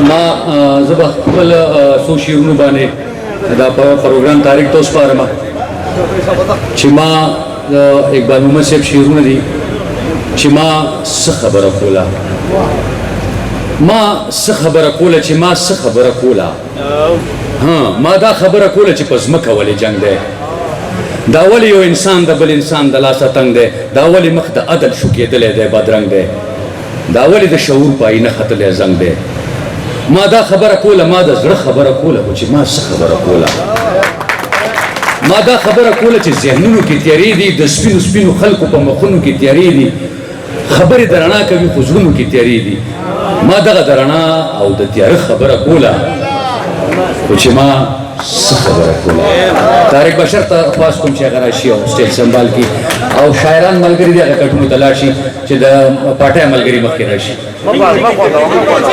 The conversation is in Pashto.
ما زبا خپل څو شعرونه باندې دا پروګرام تاریخ ته وسپارم چې ما اقبال محمد صاحب شعرونه دي چې ما څه خبره کوله چې ما څه خبره کوله ما دا خبره کوله چې په ځمکه ولې جنګ دی دا ولې یو انسان د بل انسان د لاسه تنګ دی دا ولې مخ د عدل شو کېدلی دی بدرنګ دی دا ولې د شعور په آینه ختلی زنګ دی ما دا خبره کوله ما د زړه خبره کوله خو چې ما څه خبره کوله ما دا خبره کوله چې ذهنونو کې تیارې دي د سپینو سپینو خلکو په مخونو کې تیارې دي خبرې د رڼا کوي خو زړونو کې تیارې دي ما دغه د رڼا او د تیاره خبره کوله خو چې ما څه خبره کوله طارق بشر ته خواست کوم چې هغه راشي او سټیج سنبال کړي او شاعران ملګري دي هغه کټونو ته لاړ شي چې د پاټۍ ملګري مخکې راشي